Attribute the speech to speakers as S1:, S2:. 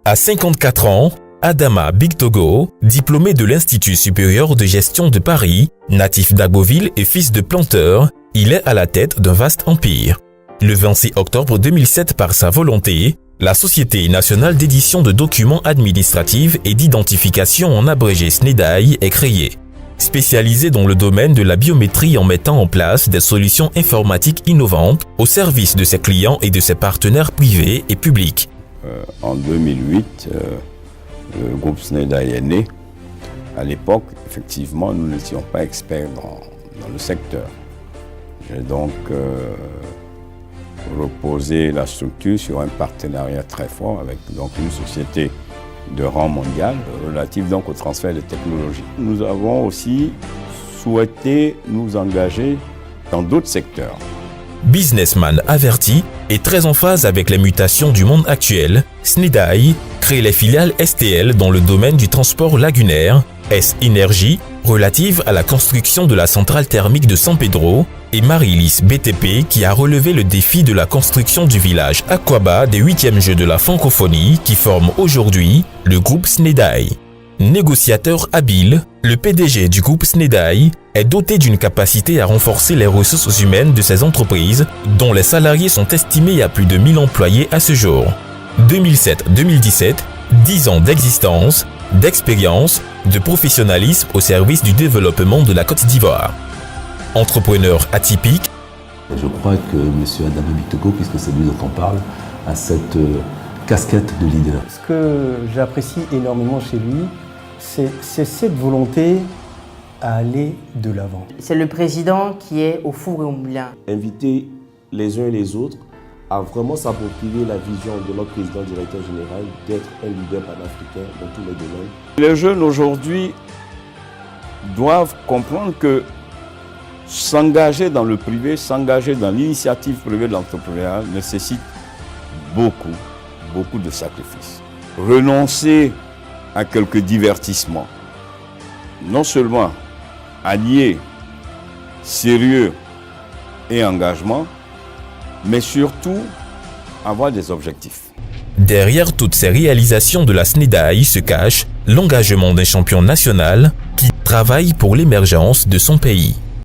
S1: À 54 ans, Adama Bictogo, diplômé de l'Institut supérieur de gestion de Paris, natif d'Agboville et fils de planteur, il est à la tête d'un vaste empire. Le 26 octobre 2007, par sa volonté, la Société nationale d'édition de documents administratifs et d'identification en abrégé SNEDAI est créée, spécialisée dans le domaine de la biométrie en mettant en place des solutions informatiques innovantes au service de ses clients et de ses partenaires privés et publics.
S2: En 2008, le groupe SNEDAI est né. À l'époque, effectivement, nous n'étions pas experts dans le secteur. J'ai donc reposé la structure sur un partenariat très fort avec donc, une société de rang mondial relative donc, au transfert de technologies. Nous avons aussi souhaité nous engager dans d'autres secteurs.
S1: Businessman averti et très en phase avec les mutations du monde actuel, SNEDAI crée les filiales STL dans le domaine du transport lagunaire, S-Énergie, relative à la construction de la centrale thermique de San Pedro, et Marilis BTP qui a relevé le défi de la construction du village Aquaba des 8e Jeux de la francophonie qui forme aujourd'hui le groupe SNEDAI. Négociateur habile, le PDG du groupe SNEDAI est doté d'une capacité à renforcer les ressources humaines de ses entreprises dont les salariés sont estimés à plus de 1000 employés à ce jour. 2007-2017, 10 ans d'existence, d'expérience, de professionnalisme au service du développement de la Côte d'Ivoire. Entrepreneur atypique.
S3: Je crois que M. Adama Bictogo, puisque c'est lui dont on parle, a cette casquette de leader.
S4: Ce que j'apprécie énormément chez lui, c'est cette volonté à aller de l'avant.
S5: C'est le président qui est au four et au moulin.
S6: Inviter les uns et les autres à vraiment s'approprier la vision de notre président directeur général d'être un leader panafricain dans tous les domaines.
S2: Les jeunes aujourd'hui doivent comprendre que s'engager dans le privé, s'engager dans l'initiative privée de l'entrepreneuriat nécessite beaucoup de sacrifices. Renoncer à quelques divertissements, non seulement allier sérieux et engagement, mais surtout avoir des objectifs.
S1: Derrière toutes ces réalisations de la SNEDAI se cache l'engagement d'un champion national qui travaille pour l'émergence de son pays.